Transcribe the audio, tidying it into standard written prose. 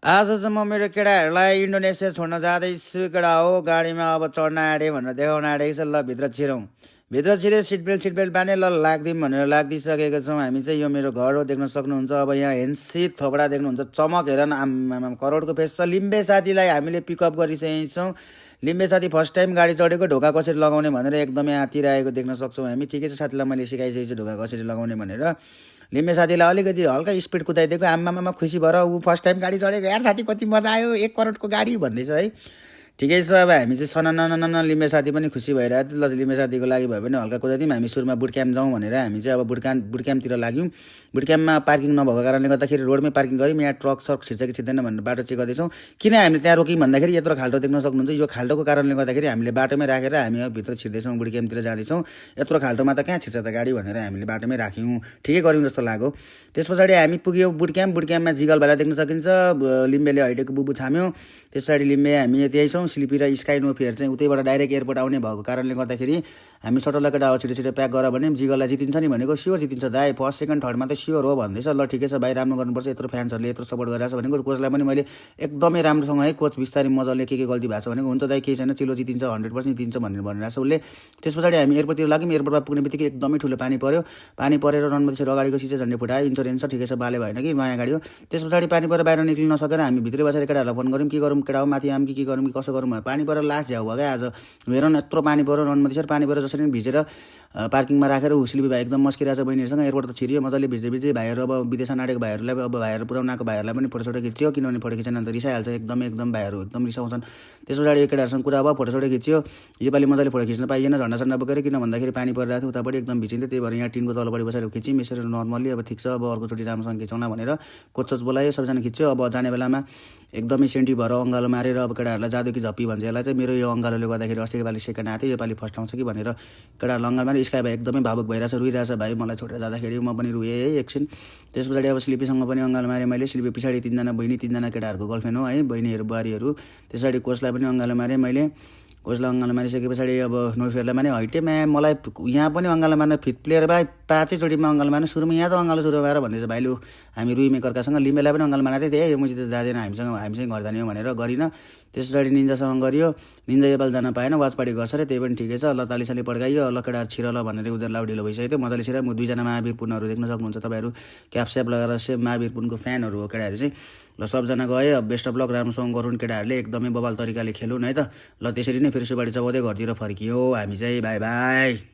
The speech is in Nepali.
आज चाहिँ म मेरो केटाहरूलाई इन्डोनेसिया छोड्न जाँदैछु। केटा हो गाडीमा अब चढ्न आँटे भनेर देखाउन आँटेको छ। ल भित्र छिरौँ, भित्र छिरे सिट बेल्ट बाने ल लाग्दिउँ भनेर लाग्दिसकेको छौँ। हामी चाहिँ यो मेरो घर हो, देख्न सक्नुहुन्छ। अब यहाँ हेन्सी थोपडा देख्नुहुन्छ, चमक हेर न, आम्मामा करोडको फेस छ। लिम्बे साथीलाई हामीले पिकअप गरिसकेको छौँ। लिम्बे साथी फर्स्ट टाइम गाडी चढेको, ढोका कसरी लगाउने भनेर एकदमै आँतिरहेको देख्न सक्छौँ हामी। ठिकै छ, साथीलाई मैले सिकाइसकेको छु ढोका कसरी लगाउने भनेर। लिम्बे साथीलाई अलिकति हल्का स्पिड कुदाइदिएको, आम्मामा खुसी भएर ऊ फर्स्ट टाइम गाडी चढेको, यार साथी कति मजा आयो, 1 करोडको गाडी भन्दैछ है। ठिकै छ, अब हामी चाहिँ सनन लिम्बे साथी पनि खुसी भइरहेको थियो। ल लिम्बे साथीको लागि भयो भने हल्का कुदाइदिउँ। हामी सुरुमा बुट क्याम्प जाउँ भनेर हामी चाहिँ अब बुट क्याम्पतिर लाग्यौँ। बुट क्याम्पमा पार्किङ नभएको कारणले गर्दाखेरि रोडमै पार्किङ गऱ्यौँ। यहाँ ट्रक सर्क छिर्छ कि छिर्दैन भनेर बाटो चेक गर्दैछौँ। किन हामीले त्यहाँ रोक्यौँ भन्दाखेरि यत्रो खाल्टो देख्न सक्नुहुन्छ। यो खाल्टोको कारणले गर्दाखेरि हामीले बाटोमै राखेर हामी अब भित्र छिर्दैछौँ, बुट क्याम्पतिर जाँदैछौँ। यत्रो खाल्टोमा त कहाँ छिर्छ त गाडी भनेर हामीले बाटोमै राख्यौँ। ठिकै गऱ्यौँ जस्तो लाग्यो। त्यस पछाडि हामी पुग्यौँ बुट क्याम्पमा जिगल भाइलाई देख्न सकिन्छ। लिम्बेले हैटेको बुबु छाम्यो। त्यस पछाडि लिम्बे हामी यति छौँ। स्लिपी र स्काई नो फेयर चाहिँ उतैबाट डाइरेक्ट एयरपोर्ट आउने भएको कारणले गर्दाखेरि हामी सटल केटा हो छिटो प्याक गर भने जिगललाई जितिन्छ नि भनेको। स्योर जितिन्छ दाइ, फर्स्ट सेकेन्ड थर्डमा त स्योर हो भन्दैछ। ल ठिकै छ भाइ, राम्रो गर्नुपर्छ, यत्रो फ्यान्सहरूले यत्रो सपोर्ट गरिरहेको छ भनेको। कोचलाई पनि मैले एकदमै राम्रोसँग है कोच बिस्तारै मजाले के गल्ती भएको छ भनेको, हुन्छ दाइ केही छैन, चिलो जितिन्छ, 100% जितिन्छ भनेर भनिरहेको छ उसले। त्यस पछाडि हामी एयरपोर्टतिर लाग्यौँ। एयरपोर्टमा पुग्ने बित्तिकै एकदमै ठुलो पानी पऱ्यो। पानी परेर रनमती अगाडिको सिसा झन्डै फुटायो। इन्सुरेन्स छ, ठिकै छ, बाले भएन कि नयाँ गाडी हो। त्यस पछाडि पानी परेर बाहिर निक्लिन नसकेर हामी भित्रै बसेर केटाहरूलाई फोन गऱ्यौँ, के गरौँ केटा हो, माथि आम के गरौँ कि कसो गरौँ। पानी परेर लास्ट झ्याउ भयो क्या आज। हेर न यत्रो पानी पऱ्यो, रनमती सर पानी परेर जसरी भिजेर पार्किङमा राखेर हुस्लिबी भाइ एकदम मस्किरहेको छ बहिनीहरूसँग। एयरपोर्ट त छिरियो मजाले भिज्दै भाइहरू अब विदेशमा नाटेको भाइहरूलाई अब भाइहरू पुऱ्याउन आएको भाइहरूलाई पनि फोटोसोटो खिच्यो, किनभने फोटो खिचेन भने त रिसाइहाल्छ एकदम भाइहरू एकदम रिसाउँछन्। त्यस पछाडि केटाहरूसँग कुरा भयो, फोटोसोटो खिच्यो। योपालि मजाले फोटो खिच्न पाइएन, झन्डा बोकेर, किन भन्दाखेरि पानी परिरहेको थियो उतापट्टि एकदम भिजिन्थ्यो। त्यही भएर यहाँ टिनको तलपट्टि बसेर खिच्यौँ। यसरी नर्मल्ली अब ठिक छ, अब अर्कोचोटि राम्रोसँग खिचौँला भनेर कोच बोलायो, सबैजना खिच्यो। अब जाने बेलामा एकदमै सेन्टी भएर अँगालो मारेर अब केटाहरूलाई जादु कि झप्पी भन्छ यसलाई चाहिँ, मेरो यो अँगालोले गर्दाखेरि अस्तिको पालि सेकेन्ड आएको थियो, योपालि फर्स्ट आउँछ कि भनेर केटाहरू अँगालो मारे। स्काई भाइ एकदमै भावुक भइरहेछ, रुइरहेछ भाइ, मलाई छोडेर जाँदाखेरि म पनि रुएँ है एकछिन। त्यस पछाडि अब स्लिपीसँग पनि अँगालो मारेँ मैले। स्लिपी पछाडि 3जना बहिनी, 3जना केटाहरूको गर्लफ्रेन्ड हो है, बहिनीहरू बुहारीहरू। त्यस पछाडि कोचलाई पनि अँगालो मारेँ मैले। कोचलाई अँगालो मारिसके पछाडि अब नोफेयरलाई माने हैटेमा मलाई यहाँ पनि अँगालो मार्न फिट प्लेयर भाइ 5चोटिमा अँगालो मार्न सुरुमा यहाँ त अँगालो सुरु भएर भन्दैछ भाइ। लु हामी रुई मेकरकासँग लिम्बेलाई पनि अँगालो मारेको थिएँ, यो मुजी त जाँदैन हामीसँग घर जाने हो भनेर गरिनँ। त्यस पछाडि निन्जासँग गरियो। निन्जा योपाल जान पाएन, वाच पार्टी गर्छ अरे, त्यही पनि ठिकै छ। ल तालीसाली पड्काइयो, ल केटाहरू छिर ल भनेर उनीहरूलाई ढिलो भइसक्यो थियो। मजाले छिर। म 2जना महावीर पुनहरू देख्न सक्नुहुन्छ तपाईँहरू, क्यापस्याप लगाएर सेम महावीर पुनको फ्यानहरू हो केटाहरू चाहिँ। ल सबजना गयो, अब बेस्ट अफ लक, राम्रोसँग गरौँ केटाहरूले, एकदमै बबाल तरिकाले खेलौँ है त। ल त्यसरी नै फेरि सुबाडी चबाउँदै घरतिर फर्कियो हामी चाहिँ। By by.